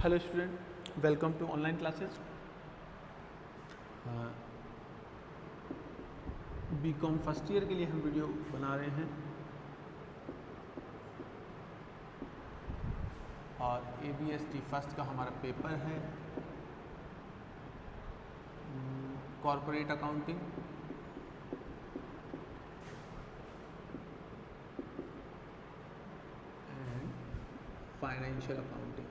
Hello student, welcome to online classes. BCom first year के लिए हम वीडियो बना रहे हैं और ABST फर्स्ट का हमारा पेपर है corporate accounting. And financial accounting.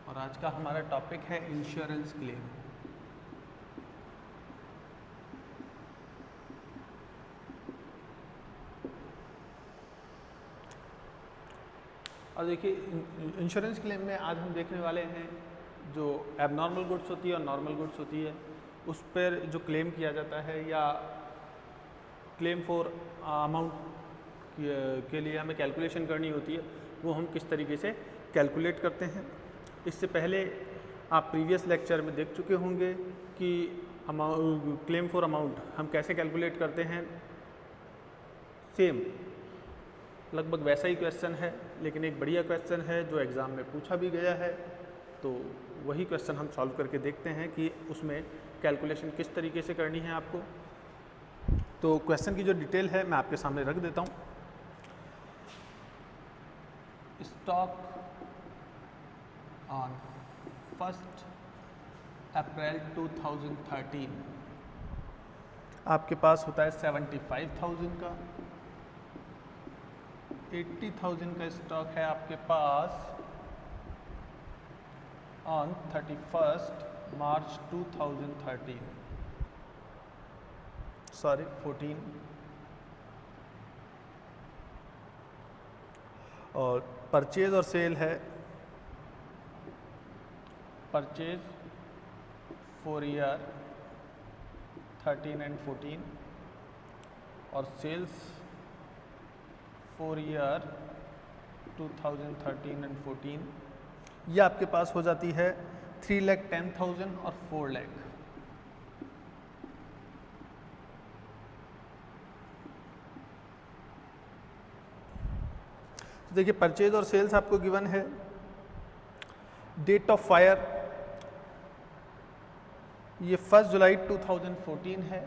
और आज का हमारा टॉपिक है इंश्योरेंस क्लेम। और देखिए, इंश्योरेंस क्लेम में आज हम देखने वाले हैं जो एबनॉर्मल गुड्स होती है और नॉर्मल गुड्स होती है, उस पर जो क्लेम किया जाता है या क्लेम फॉर अमाउंट के लिए हमें कैलकुलेशन करनी होती है, वो हम किस तरीके से कैलकुलेट करते हैं। इससे पहले आप प्रीवियस लेक्चर में देख चुके होंगे कि क्लेम फॉर अमाउंट हम कैसे कैलकुलेट करते हैं। सेम लगभग वैसा ही क्वेश्चन है, लेकिन एक बढ़िया क्वेश्चन है जो एग्ज़ाम में पूछा भी गया है। तो वही क्वेश्चन हम सॉल्व करके देखते हैं कि उसमें कैलकुलेशन किस तरीके से करनी है आपको। तो क्वेश्चन की जो डिटेल है मैं आपके सामने रख देता हूँ। स्टॉक ऑन 1 अप्रैल 2013 आपके पास होता है 75,000 का। 80,000 का स्टॉक है आपके पास ऑन 31 मार्च 2013 सॉरी 14। और परचेज और सेल है परचेज फॉर ईयर 13 एंड 14 और सेल्स फॉर ईयर 2013 एंड 14। ये आपके पास हो जाती है 3,10,000 और 4 लाख। देखिए, परचेज और सेल्स आपको गिवन है। डेट ऑफ फायर ये 1 जुलाई 2014 है।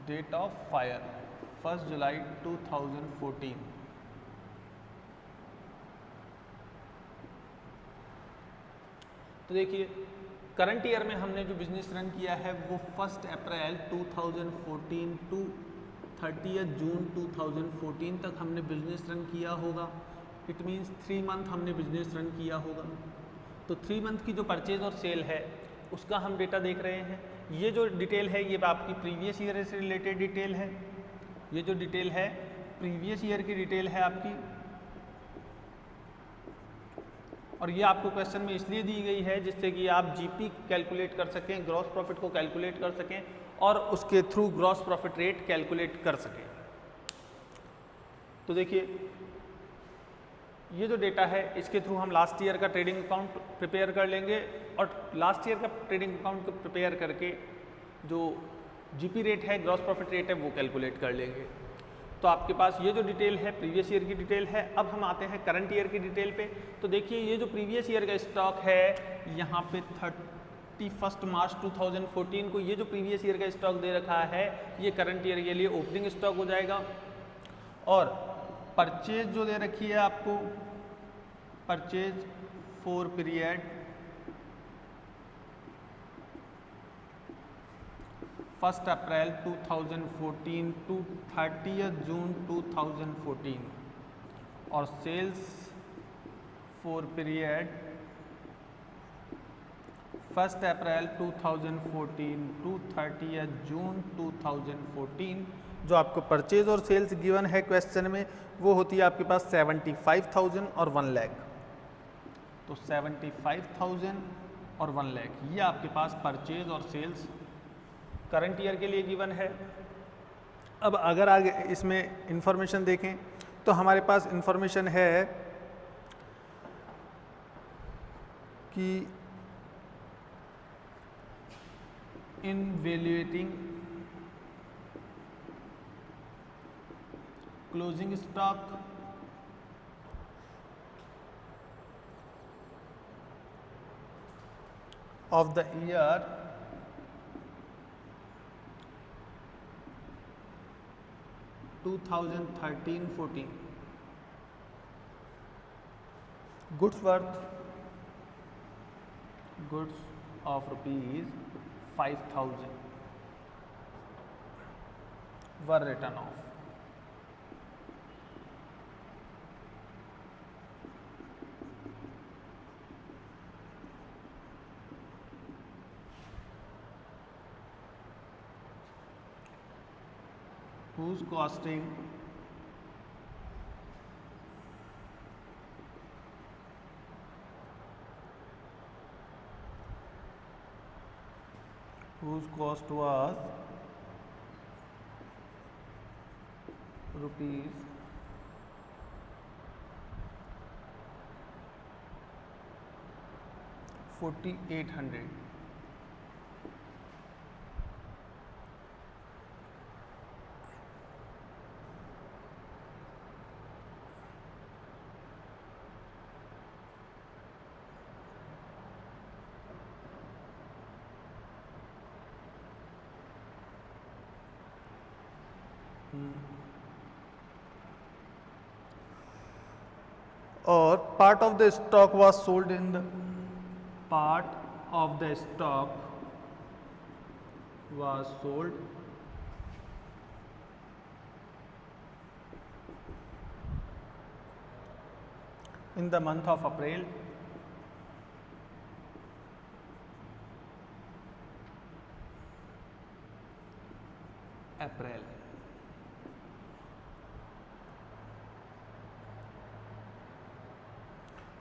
डेट ऑफ फायर 1 जुलाई 2014। तो देखिए, करंट ईयर में हमने जो बिजनेस रन किया है वो 1 अप्रैल 2014 टू 30 जून 2014 तक हमने बिजनेस रन किया होगा। इट मीन्स 3 मंथ हमने बिजनेस रन किया होगा। तो 3 मंथ की जो परचेज और सेल है उसका हम डेटा देख रहे हैं। ये जो डिटेल है ये आपकी प्रीवियस ईयर से रिलेटेड डिटेल है। ये जो डिटेल है प्रीवियस ईयर की डिटेल है आपकी। और ये आपको क्वेश्चन में इसलिए दी गई है जिससे कि आप जीपी कैलकुलेट कर सकें, ग्रॉस प्रॉफिट को कैलकुलेट कर सकें और उसके through gross profit rate calculate कर सकें। तो देखिए, ये जो डेटा है इसके थ्रू हम लास्ट ईयर का ट्रेडिंग अकाउंट प्रिपेयर कर लेंगे और लास्ट ईयर का ट्रेडिंग अकाउंट को प्रिपेयर करके जो जीपी रेट है, ग्रॉस प्रॉफिट रेट है, वो कैलकुलेट कर लेंगे। तो आपके पास ये जो डिटेल है प्रीवियस ईयर की डिटेल है। अब हम आते हैं करंट ईयर की डिटेल पे। तो देखिए, ये जो प्रीवियस ईयर का स्टॉक है यहाँ पे 31 मार्च 2014 को ये जो प्रीवियस ईयर का स्टॉक दे रखा है ये करंट ईयर के लिए ओपनिंग स्टॉक हो जाएगा। और परचेज जो दे रखी है आपको, purchase for period 1 April 2014 to 30 June 2014 और sales for period 1 April 2014 to 30 June 2014। जो आपको परचेज और सेल्स गिवन है क्वेश्चन में वो होती है आपके पास 75,000 और 1 लाख। तो 75,000 और 1 लाख ये आपके पास परचेज और सेल्स करंट ईयर के लिए गिवन है। अब अगर आगे इसमें इंफॉर्मेशन देखें तो हमारे पास इंफॉर्मेशन है कि in valuating closing stock of the year 2013-14, goods of rupees 5,000 were written off. Whose costing whose cost was rupees 4,800. Or part of the stock was sold in the in the month of April.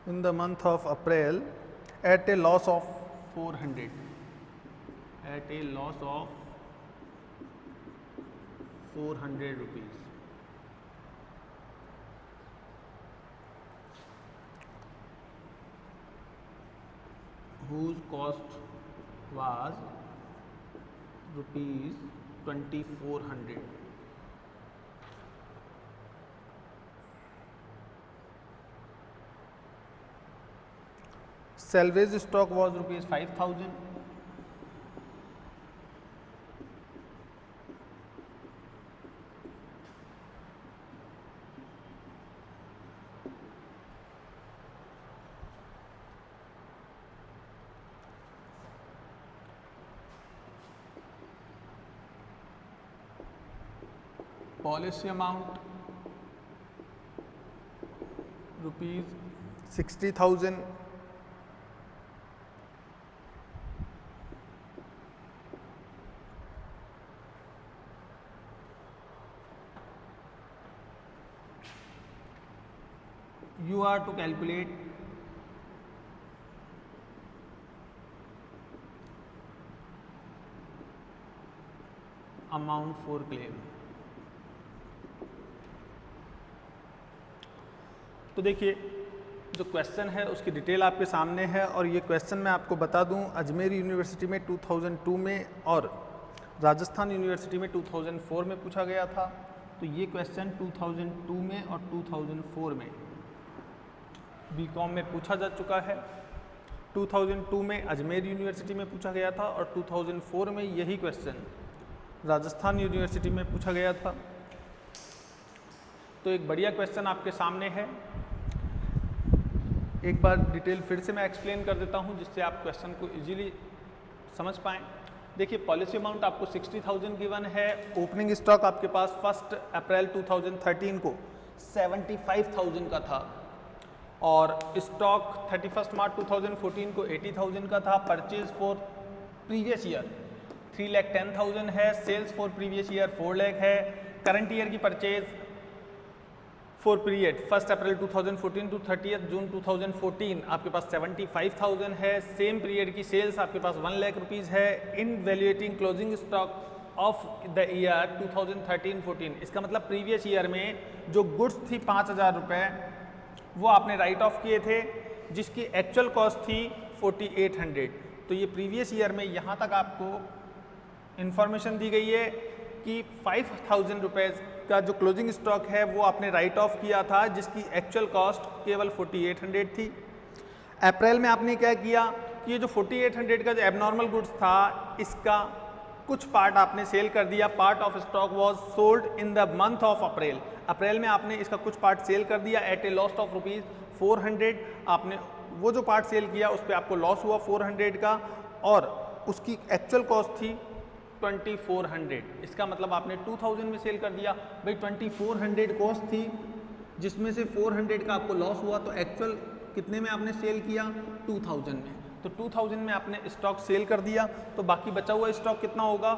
In the month of April at a loss of 400. At a loss of 400 rupees. Whose cost was rupees 2,400. Salvage stock was rupees 5,000. Policy amount rupees 60,000. You are to calculate amount for claim. तो देखिए जो question है उसकी detail आपके सामने है और ये क्वेश्चन मैं आपको बता दूं अजमेर यूनिवर्सिटी में 2002 में और राजस्थान यूनिवर्सिटी में 2004 में पूछा गया था। तो ये क्वेश्चन 2002 में और 2004 में बीकॉम में पूछा जा चुका है। 2002 में अजमेर यूनिवर्सिटी में पूछा गया था और 2004 में यही क्वेश्चन राजस्थान यूनिवर्सिटी में पूछा गया था। तो एक बढ़िया क्वेश्चन आपके सामने है। एक बार डिटेल फिर से मैं एक्सप्लेन कर देता हूं जिससे आप क्वेश्चन को इजीली समझ पाएँ। देखिए पॉलिसी अमाउंट आपको 60,000 गिवन है। ओपनिंग स्टॉक आपके पास 1 अप्रैल 2013 को 75,000 का था और स्टॉक 31 मार्च 2014 को 80,000 का था। परचेज फॉर प्रीवियस ईयर 3,10,000 है। Sales for previous year 4 lakh है। करंट ईयर की purchase for period 1 April 2014 to 30 June 2014 आपके पास 75,000 है। सेम पीरियड की सेल्स आपके पास 1 लाख रुपीज़ है। In valuating closing stock of the year 2013-14 इसका मतलब प्रीवियस ईयर में जो गुड्स थी 5,000 रुपये वो आपने राइट ऑफ किए थे जिसकी एक्चुअल कॉस्ट थी 4,800। तो ये प्रीवियस ईयर में यहाँ तक आपको इंफॉर्मेशन दी गई है कि 5,000 रुपये का जो क्लोजिंग स्टॉक है वो आपने राइट ऑफ किया था, जिसकी एक्चुअल कॉस्ट केवल 4800 थी। अप्रैल में आपने क्या किया कि ये जो 4800 का जो एबनॉर्मल गुड्स था, इसका कुछ पार्ट आपने सेल कर दिया। Part of stock was sold in the month of April. अप्रैल में आपने इसका कुछ पार्ट सेल कर दिया एट ए लॉस ऑफ ₹400। आपने वो जो पार्ट सेल किया उस पर आपको लॉस हुआ 400 का, और उसकी एक्चुअल कॉस्ट थी 2400। इसका मतलब आपने 2000 में सेल कर दिया। भाई 2400 कॉस्ट थी, जिसमें से 400 का आपको लॉस हुआ, तो एक्चुअल कितने में आपने सेल किया? 2000 में। तो 2000 में आपने स्टॉक सेल कर दिया, तो बाकी बचा हुआ स्टॉक कितना होगा?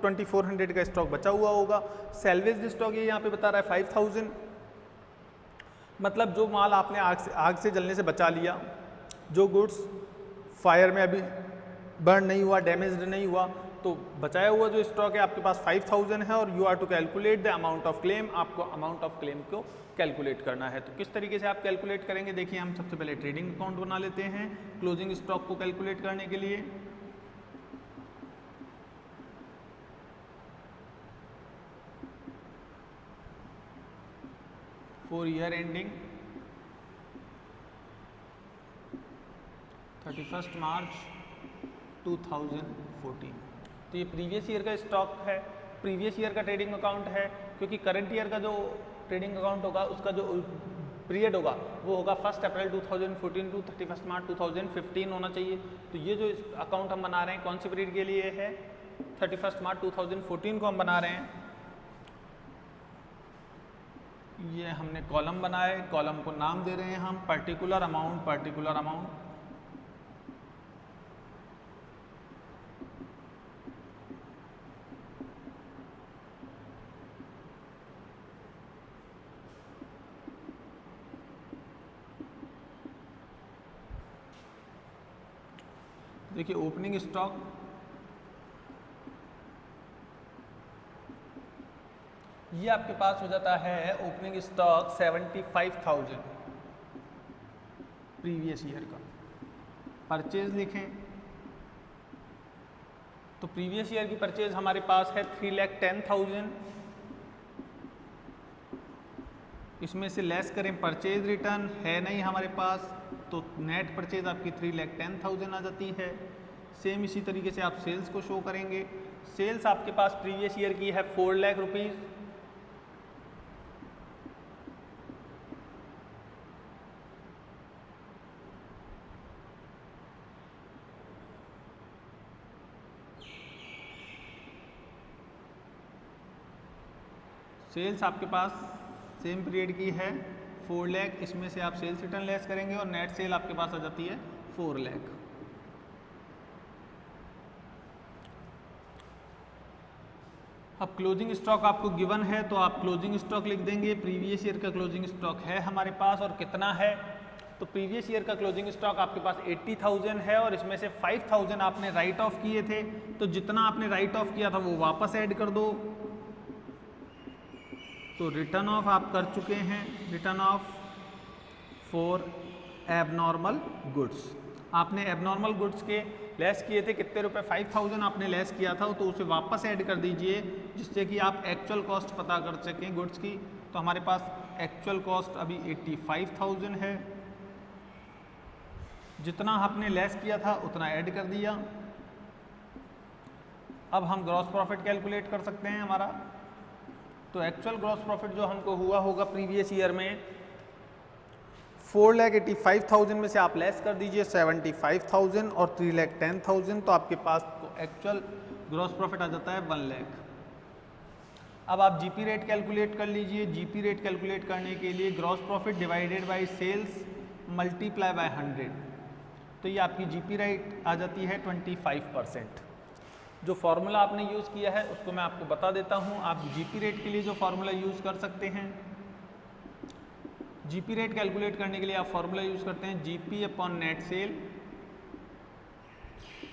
2400 का स्टॉक बचा हुआ होगा। सेल्वेज स्टॉक ये यहाँ पे बता रहा है 5000। मतलब जो माल आपने आग से जलने से बचा लिया, जो गुड्स फायर में अभी बर्न नहीं हुआ, डैमेज नहीं हुआ, तो बचाया हुआ जो स्टॉक है आपके पास 5000 है, और you are to calculate the amount of claim. आपको अमाउंट ऑफ क्लेम को कैलकुलेट करना है। तो किस तरीके से आप कैलकुलेट करेंगे? देखिए, हम सबसे पहले ट्रेडिंग अकाउंट बना लेते हैं क्लोजिंग स्टॉक को कैलकुलेट करने के लिए। फॉर ईयर एंडिंग 31 मार्च 2014। तो ये प्रीवियस ईयर का स्टॉक है, प्रीवियस ईयर का ट्रेडिंग अकाउंट है, क्योंकि करंट ईयर का जो ट्रेडिंग अकाउंट होगा उसका जो पीरियड होगा वो होगा 1 अप्रैल 2014 टू 31 मार्च 2015 होना चाहिए। तो ये जो अकाउंट हम बना रहे हैं कौन से पीरियड के लिए है? 31 मार्च 2014 को हम बना रहे हैं। ये हमने कॉलम बनाए, कॉलम को नाम दे रहे हैं हम पर्टिकुलर अमाउंट, पर्टिकुलर अमाउंट। देखिए, ओपनिंग स्टॉक ये आपके पास हो जाता है ओपनिंग स्टॉक 75,000 प्रीवियस ईयर का। परचेज लिखें तो प्रीवियस ईयर की परचेज हमारे पास है 3,10,000। इसमें से लेस करें, परचेज रिटर्न है नहीं हमारे पास, तो नेट परचेज आपकी 3,10,000 आ जाती है। सेम इसी तरीके से आप सेल्स को शो करेंगे। सेल्स आपके पास प्रीवियस ईयर की है 4 लाख रुपीज़। सेल्स आपके पास सेम पीरियड की है 4 लाख। इसमें से आप सेल्स रिटर्न लेस करेंगे और नेट सेल आपके पास आ जाती है 4 लाख। अब क्लोजिंग स्टॉक आपको गिवन है तो आप क्लोजिंग स्टॉक लिख देंगे। प्रीवियस ईयर का क्लोजिंग स्टॉक है हमारे पास, और कितना है? तो प्रीवियस ईयर का क्लोजिंग स्टॉक आपके पास 80,000 है, और इसमें से 5,000 आपने राइट ऑफ किए थे। तो जितना आपने राइट ऑफ किया था वो वापस ऐड कर दो। तो रिटर्न ऑफ आप कर चुके हैं, return of for abnormal goods. आपने एबनॉर्मल गुड्स के लेस किए थे कितने रुपए? 5,000 आपने लेस किया था, तो उसे वापस ऐड कर दीजिए, जिससे कि आप एक्चुअल कॉस्ट पता कर सकें गुड्स की। तो हमारे पास एक्चुअल कॉस्ट अभी 85,000 है। जितना आपने लेस किया था उतना ऐड कर दिया। अब हम ग्रॉस प्रॉफिट कैलकुलेट कर सकते हैं हमारा। तो एक्चुअल ग्रॉस प्रॉफिट जो हमको हुआ होगा प्रीवियस ईयर में 4,85,000 में से आप लेस कर दीजिए 75,000 और 3,10,000, तो आपके पास तो एक्चुअल ग्रॉस प्रॉफिट आ जाता है 1 लाख। अब आप जीपी रेट कैलकुलेट कर लीजिए। जीपी रेट कैलकुलेट करने के लिए gross profit divided by sales multiply by 100, तो ये आपकी जीपी रेट आ जाती है 25%। जो फार्मूला आपने यूज़ किया है उसको मैं आपको बता देता हूँ। आप जीपी रेट के लिए जो फार्मूला यूज़ कर सकते हैं, जीपी रेट कैलकुलेट करने के लिए आप फार्मूला यूज़ करते हैं GP upon net cell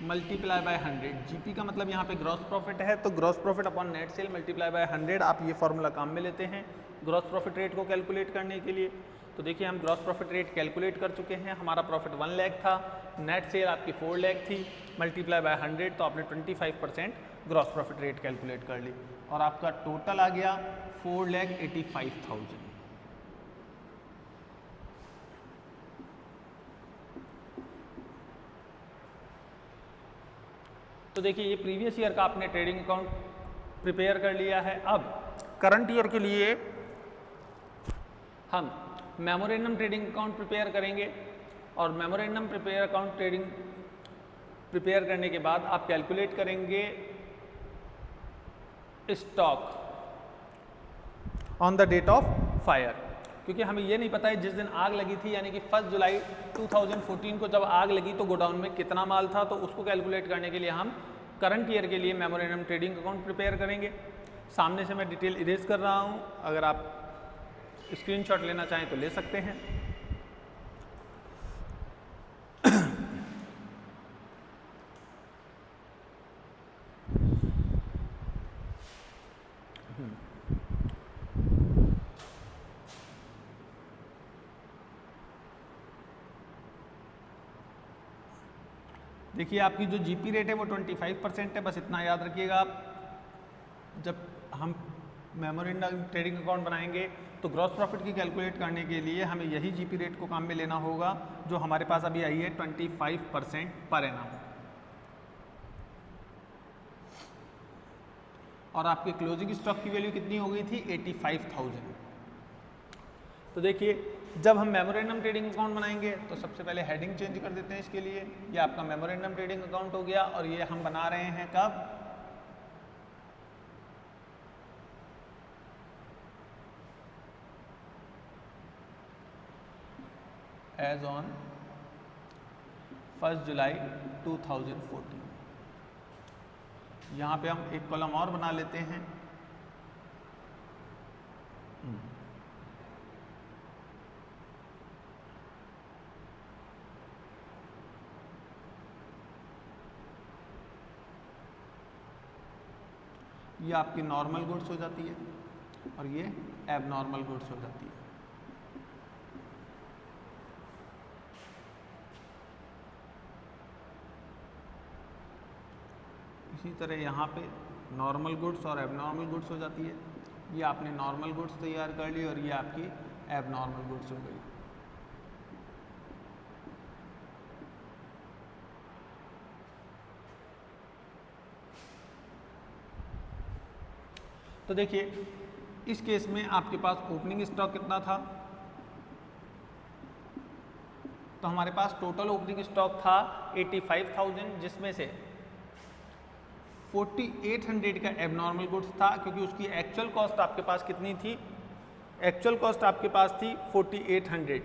multiply by 100। GP का मतलब यहाँ पे ग्रॉस प्रॉफिट है, तो gross profit upon net cell multiply by 100 आप ये फार्मूला काम में लेते हैं ग्रॉस प्रॉफिट रेट को कैलकुलेट करने के लिए। तो देखिए, हम ग्रॉस प्रॉफिट रेट कैलकुलेट कर चुके हैं। हमारा प्रॉफिट 1 लाख था, नेट सेल आपकी 4 लाख थी, मल्टीप्लाई बाय 100 तो आपने 25% ग्रॉस प्रॉफिट रेट कैलकुलेट कर ली और आपका टोटल आ गया 4,85,000। तो देखिए ये प्रीवियस ईयर का आपने ट्रेडिंग अकाउंट प्रिपेयर कर लिया है। अब करंट ईयर के लिए हम मेमोरेंडम ट्रेडिंग अकाउंट प्रिपेयर करेंगे और मेमोरेंडम ट्रेडिंग प्रिपेयर करने के बाद आप कैलकुलेट करेंगे stock on the date of fire, क्योंकि हमें ये नहीं पता है जिस दिन आग लगी थी यानी कि 1 जुलाई 2014 को जब आग लगी तो गोडाउन में कितना माल था, तो उसको कैलकुलेट करने के लिए हम करंट ईयर के लिए मेमोरेंडम ट्रेडिंग अकाउंट प्रिपेयर करेंगे। सामने से मैं डिटेल इरेज कर रहा हूँ, अगर आप स्क्रीनशॉट लेना चाहें तो ले सकते हैं। देखिए आपकी जो जीपी रेट है वो 25% है, बस इतना याद रखिएगा आप। जब हम मेमोरेंडम ट्रेडिंग अकाउंट बनाएंगे तो ग्रॉस प्रॉफिट की कैलकुलेट करने के लिए हमें यही जीपी रेट को काम में लेना होगा जो हमारे पास अभी आई है 25% पर एनम। और आपके क्लोजिंग स्टॉक की वैल्यू कितनी हो गई थी 85,000। तो देखिए जब हम मेमोरेंडम ट्रेडिंग अकाउंट बनाएंगे तो सबसे पहले हेडिंग चेंज कर देते हैं इसके लिए। ये आपका मेमोरेंडम ट्रेडिंग अकाउंट हो गया और ये हम बना रहे हैं कब, एज ऑन 1 जुलाई 2014। यहाँ पे हम एक कॉलम और बना लेते हैं। ये आपकी नॉर्मल गुड्स हो जाती है और ये एबनॉर्मल गुड्स हो जाती है। इसी तरह यहाँ पे नॉर्मल गुड्स और एबनॉर्मल गुड्स हो जाती है। ये आपने नॉर्मल गुड्स तैयार कर ली और ये आपकी एबनॉर्मल गुड्स हो गई। तो देखिए इस केस में आपके पास ओपनिंग स्टॉक कितना था, तो हमारे पास टोटल ओपनिंग स्टॉक था 85,000, जिसमें से 4800 का एबनॉर्मल गुड्स था, क्योंकि उसकी एक्चुअल कॉस्ट आपके पास कितनी थी, एक्चुअल कॉस्ट आपके पास थी 4800।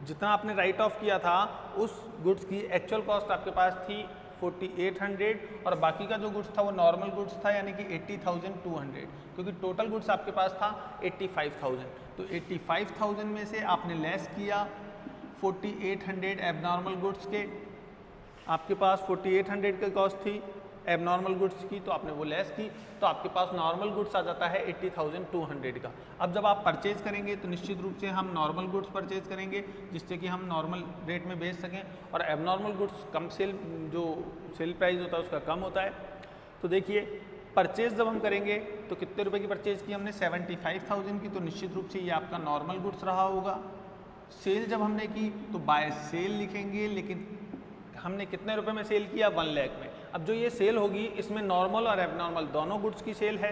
जितना आपने राइट ऑफ किया था उस गुड्स की एक्चुअल कॉस्ट आपके पास थी 4800 और बाकी का जो गुड्स था वो नॉर्मल गुड्स था यानी कि 80,200, क्योंकि टोटल गुड्स आपके पास था 85,000। तो 85,000 में से आपने लेस किया 4800 एबनॉर्मल गुड्स के, आपके पास 4800 की कॉस्ट थी एबनॉर्मल गुड्स की, तो आपने वो लेस की, तो आपके पास नॉर्मल गुड्स आ जाता है 80,200 का। अब जब आप परचेज करेंगे तो निश्चित रूप से हम नॉर्मल गुड्स परचेज करेंगे जिससे कि हम नॉर्मल रेट में बेच सकें, और एबनॉर्मल गुड्स कम सेल, जो सेल प्राइस होता है उसका कम होता है। तो देखिए परचेज जब हम करेंगे तो कितने रुपए की परचेज की हमने 75,000 की, तो निश्चित रूप से ये आपका नॉर्मल गुड्स रहा होगा। सेल जब हमने की तो बाय सेल लिखेंगे, लेकिन हमने कितने रुपए में सेल किया 1 लाख में। अब जो ये सेल होगी इसमें नॉर्मल और एबनॉर्मल दोनों गुड्स की सेल है।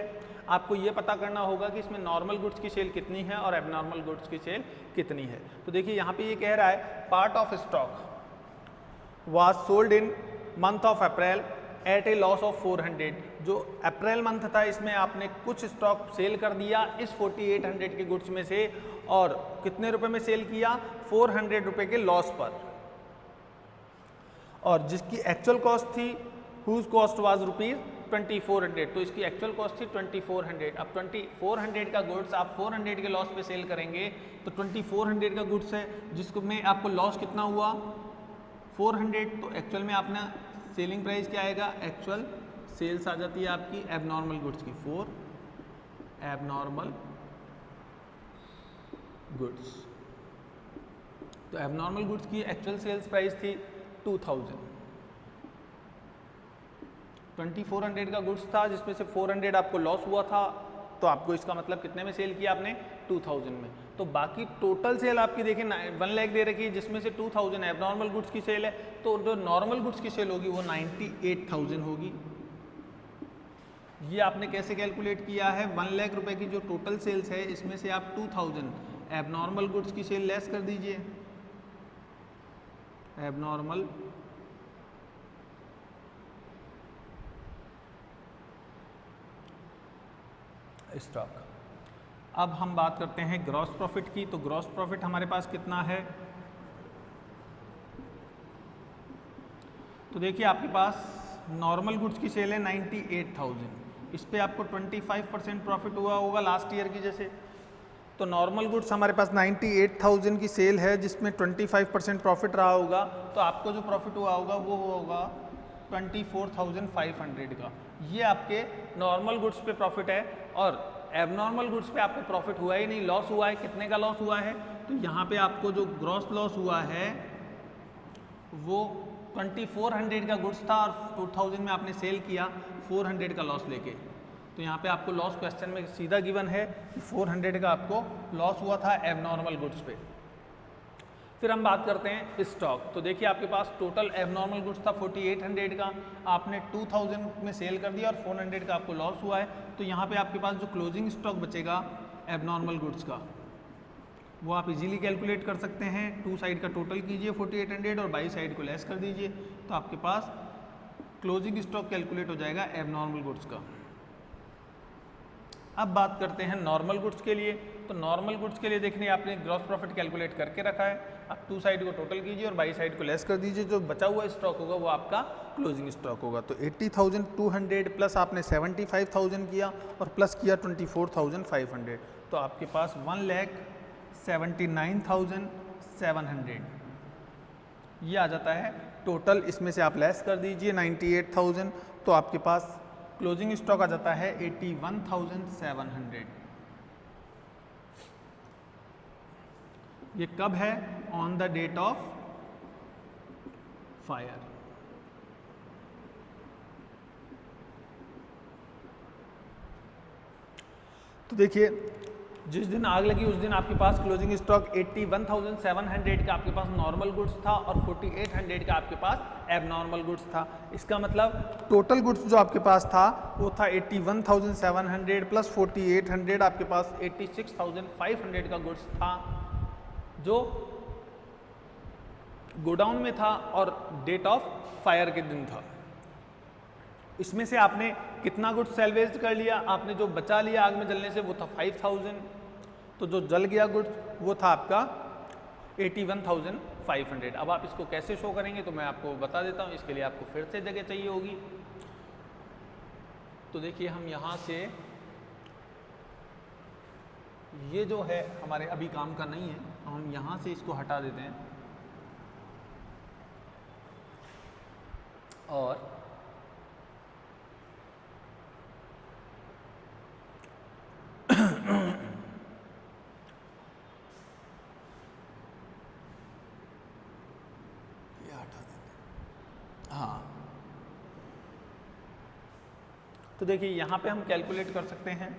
आपको ये पता करना होगा कि इसमें नॉर्मल गुड्स की सेल कितनी है और एबनॉर्मल गुड्स की सेल कितनी है। तो देखिए यहाँ पे ये कह रहा है part of stock was sold in month of April at a loss of 400। जो अप्रैल मंथ था इसमें आपने कुछ स्टॉक सेल कर दिया इस 4800 के गुड्स में से, और कितने रुपए में सेल किया 400 रुपए के लॉस पर, और जिसकी एक्चुअल कॉस्ट थी हुज कॉस्ट वाज ₹2400, तो इसकी एक्चुअल कॉस्ट थी 2400। अब 2400 का गुड्स आप 400 के लॉस पे सेल करेंगे तो 2400 का गुड्स है जिसको में आपको लॉस कितना हुआ 400, तो एक्चुअल में अपना सेलिंग प्राइस क्या आएगा, एक्चुअल सेल्स आ जाती है आपकी एबनॉर्मल गुड्स की 4 एबनॉर्मल गुड्स। तो एबनॉर्मल गुड्स की एक्चुअल सेल्स प्राइस थी 2000, 2400 का गुड्स था जिसमें से 400 आपको लॉस हुआ था, तो आपको इसका मतलब कितने में सेल किया आपने 2000 में। तो बाकी टोटल सेल आपकी देखिए 1 लाख दे रखी है जिसमें से 2000 एबनॉर्मल गुड्स की सेल है, तो जो नॉर्मल गुड्स की सेल होगी वो 98,000 होगी। ये आपने कैसे कैलकुलेट किया है, 1 लाख रुपए की जो टोटल सेल्स है इसमें से आप 2000 एबनॉर्मल गुड्स की सेल लेस कर दीजिए, एबनॉर्मल स्टॉक। अब हम बात करते हैं ग्रॉस प्रॉफिट की। तो ग्रॉस प्रॉफिट हमारे पास कितना है, तो देखिए आपके पास नॉर्मल गुड्स की सेल है 98,000, इस पे आपको 25% प्रॉफिट हुआ होगा लास्ट ईयर की जैसे। तो नॉर्मल गुड्स हमारे पास 98,000 की सेल है जिसमें 25% प्रॉफिट रहा होगा, तो आपको जो प्रॉफिट हुआ होगा वो होगा 24,500 का। ये आपके नॉर्मल गुड्स पे प्रॉफिट है, और एबनॉर्मल गुड्स पे आपको प्रॉफिट हुआ ही नहीं, लॉस हुआ है। कितने का लॉस हुआ है, तो यहाँ पे आपको जो ग्रॉस लॉस हुआ है वो 2400 का गुड्स था और 2000 में आपने सेल किया 400 का लॉस लेके। तो यहाँ पे आपको लॉस क्वेश्चन में सीधा गिवन है कि 400 का आपको लॉस हुआ था एबनॉर्मल गुड्स पे। फिर हम बात करते हैं स्टॉक। तो देखिए आपके पास टोटल एबनॉर्मल गुड्स था 4800 का, आपने 2000 में सेल कर दिया और 400 का आपको लॉस हुआ है। तो यहाँ पे आपके पास जो क्लोजिंग स्टॉक बचेगा एबनॉर्मल गुड्स का वो आप इजीली कैलकुलेट कर सकते हैं। टू साइड का टोटल कीजिए 4800 और बाई साइड को लेस कर दीजिए, तो आपके पास क्लोजिंग स्टॉक कैलकुलेट हो जाएगा एबनॉर्मल गुड्स का। अब बात करते हैं नॉर्मल गुड्स के लिए। तो नॉर्मल गुड्स के लिए देखने आपने ग्रॉस प्रॉफिट कैलकुलेट करके रखा है, अब टू साइड को टोटल कीजिए और बाई साइड को लेस कर दीजिए, जो बचा हुआ स्टॉक होगा वो आपका क्लोजिंग स्टॉक होगा। तो 80,200 प्लस आपने 75,000 किया और प्लस किया 24,500, तो आपके पास 1,79,700 ये आ जाता है टोटल। इसमें से आप लेस कर दीजिए 98,000, तो आपके पास क्लोजिंग स्टॉक आ जाता है 81,700। ये कब है, on the date of fire. तो देखिए जिस दिन आग लगी उस दिन आपके पास क्लोजिंग स्टॉक 81,700 का आपके पास नॉर्मल गुड्स था और 4,800 का आपके पास एबनॉर्मल गुड्स था। इसका मतलब टोटल गुड्स जो आपके पास था वो था 81,700 प्लस 4,800, आपके पास 86,500 का गुड्स था जो गोडाउन में था और डेट ऑफ फायर के दिन था। इसमें से आपने कितना गुड्स सेल्वेज कर लिया, आपने जो बचा लिया आग में जलने से वो था 5,000, तो जो जल गया गुड्स वो था आपका 81,500। अब आप इसको कैसे शो करेंगे तो मैं आपको बता देता हूँ, इसके लिए आपको फिर से जगह चाहिए होगी। तो देखिए हम यहाँ से ये जो है हमारे अभी काम का नहीं है, तो हम यहाँ से इसको हटा देते हैं और हाँ, तो देखिए यहाँ पे हम कैलकुलेट कर सकते हैं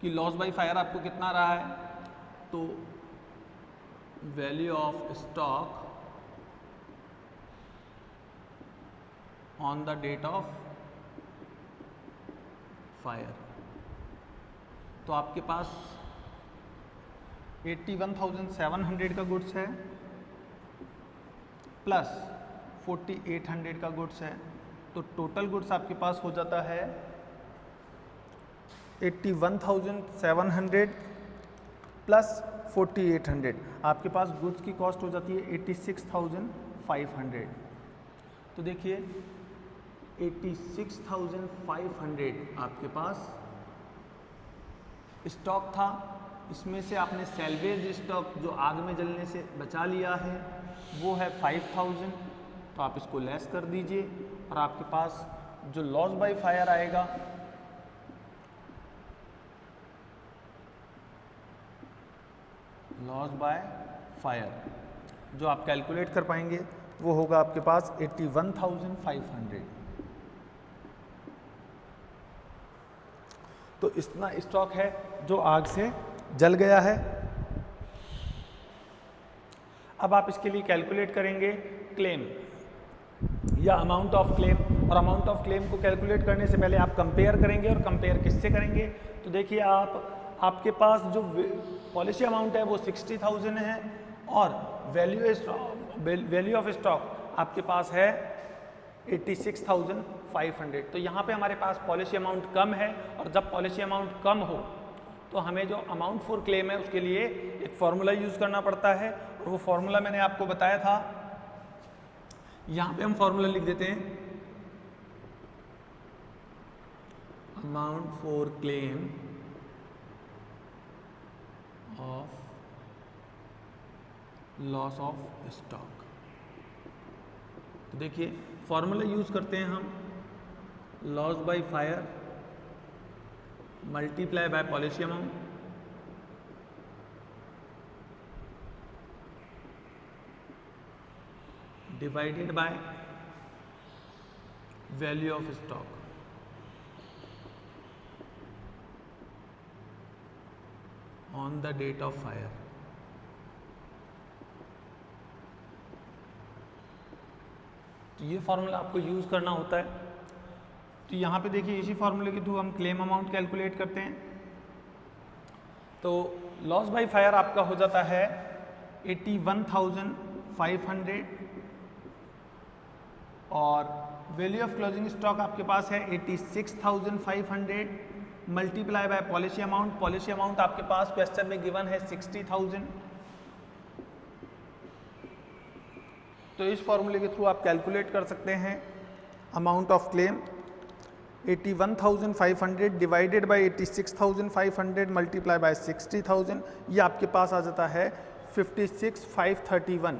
कि लॉस बाय फायर आपको कितना रहा है। तो value of stock on the date of fire, तो आपके पास 81,700 का गुड्स है प्लस 4,800 का गुड्स है, तो टोटल गुड्स आपके पास हो जाता है 81,700 प्लस 4,800। आपके पास गुड्स की कॉस्ट हो जाती है 86,500। तो देखिए 86,500 आपके पास स्टॉक था, इसमें से आपने सेल्वेज स्टॉक जो आग में जलने से बचा लिया है वो है 5,000, तो आप इसको लेस कर दीजिए और आपके पास जो लॉस बाय फायर आएगा लॉस बाय फायर जो आप कैलकुलेट कर पाएंगे वो होगा आपके पास 81,500। तो इतना स्टॉक है जो आग से जल गया है। अब आप इसके लिए कैलकुलेट करेंगे क्लेम या अमाउंट ऑफ क्लेम, और अमाउंट ऑफ क्लेम को कैलकुलेट करने से पहले आप कंपेयर करेंगे, और कंपेयर किससे करेंगे? तो देखिए आपके पास जो पॉलिसी अमाउंट है वो 60,000 है और वैल्यू ऑफ स्टॉक आपके पास है 86,500। तो यहाँ पे हमारे पास पॉलिसी अमाउंट कम है, और जब पॉलिसी अमाउंट कम हो तो हमें जो अमाउंट फॉर क्लेम है उसके लिए एक फॉर्मूला यूज़ करना पड़ता है, और वो फॉर्मूला मैंने आपको बताया था। यहाँ पे हम फॉर्मूला लिख देते हैं, amount for claim of loss of stock. तो देखिए फॉर्मूला यूज करते हैं हम, loss by fire multiply by policy amount, divided by value of stock. On the date of fire. तो ये फॉर्मूला आपको यूज़ करना होता है। तो यहाँ पे देखिए इसी फॉर्मूले के थ्रू हम क्लेम अमाउंट कैलकुलेट करते हैं। तो लॉस बाय फायर आपका हो जाता है 81,500 और वैल्यू ऑफ क्लोजिंग स्टॉक आपके पास है 86,500 multiply by policy amount. Policy amount आपके पास क्वेश्चन में गिवन है 60,000। तो इस फॉर्मूले के थ्रू आप कैलकुलेट कर सकते हैं amount of claim 81,500 divided by 86,500 multiply by 60,000, ये आपके पास आ जाता है 56,531।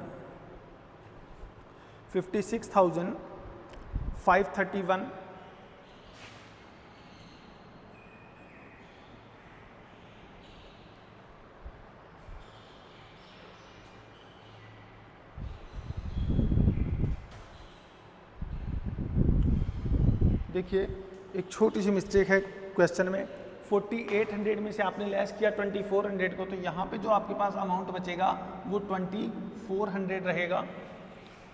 56,531 देखिए एक छोटी सी मिस्टेक है क्वेश्चन में, 4800 में से आपने लेस किया 2400 को, तो यहाँ पे जो आपके पास अमाउंट बचेगा वो 2400 रहेगा,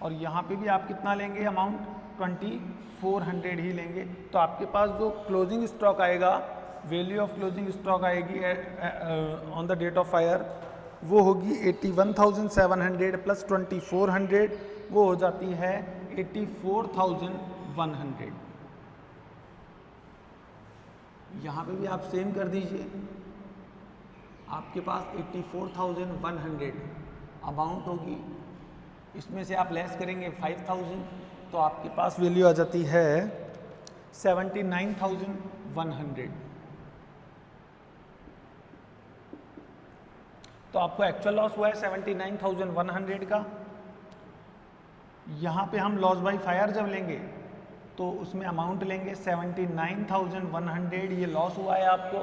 और यहाँ पे भी आप कितना लेंगे अमाउंट 2400 ही लेंगे। तो आपके पास जो क्लोजिंग स्टॉक आएगा, वैल्यू ऑफ क्लोजिंग स्टॉक आएगी on the date of fire, वो होगी 81,700 प्लस 2400, वो हो जाती है 84,100। यहाँ पे भी आप सेम कर दीजिए, आपके पास 84,100 अमाउंट होगी, इसमें से आप लेस करेंगे 5,000, तो आपके पास वैल्यू आ जाती है 79,100। तो आपको एक्चुअल लॉस हुआ है 79,100 का। यहाँ पे हम लॉस बाय फायर जब लेंगे तो उसमें अमाउंट लेंगे 79,100, ये लॉस हुआ है आपको,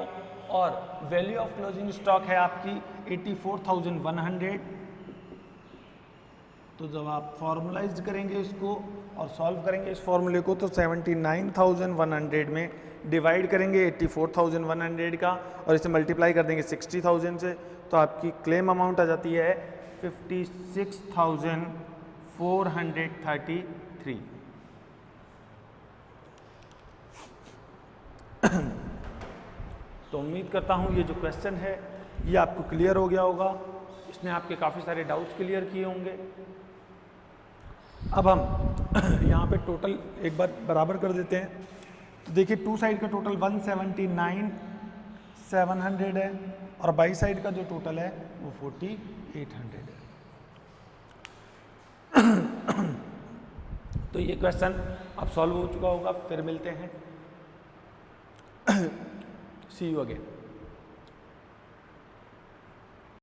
और वैल्यू ऑफ क्लोजिंग स्टॉक है आपकी 84,100। तो जब आप फॉर्मुलाइज करेंगे इसको और सॉल्व करेंगे इस फॉर्मूले को, तो 79,100 में डिवाइड करेंगे 84,100 का, और इसे मल्टीप्लाई कर देंगे 60,000 से, तो आपकी क्लेम अमाउंट आ जाती है 56,433। तो उम्मीद करता हूँ ये जो क्वेश्चन है ये आपको क्लियर हो गया होगा, इसने आपके काफ़ी सारे डाउट्स क्लियर किए होंगे। अब हम यहाँ पे टोटल एक बार बराबर कर देते हैं। तो देखिए टू साइड का टोटल 179,700 है, और बाई साइड का जो टोटल है वो 4,800 है। तो ये क्वेश्चन अब सॉल्व हो चुका होगा। फिर मिलते हैं। सी यू अगेन।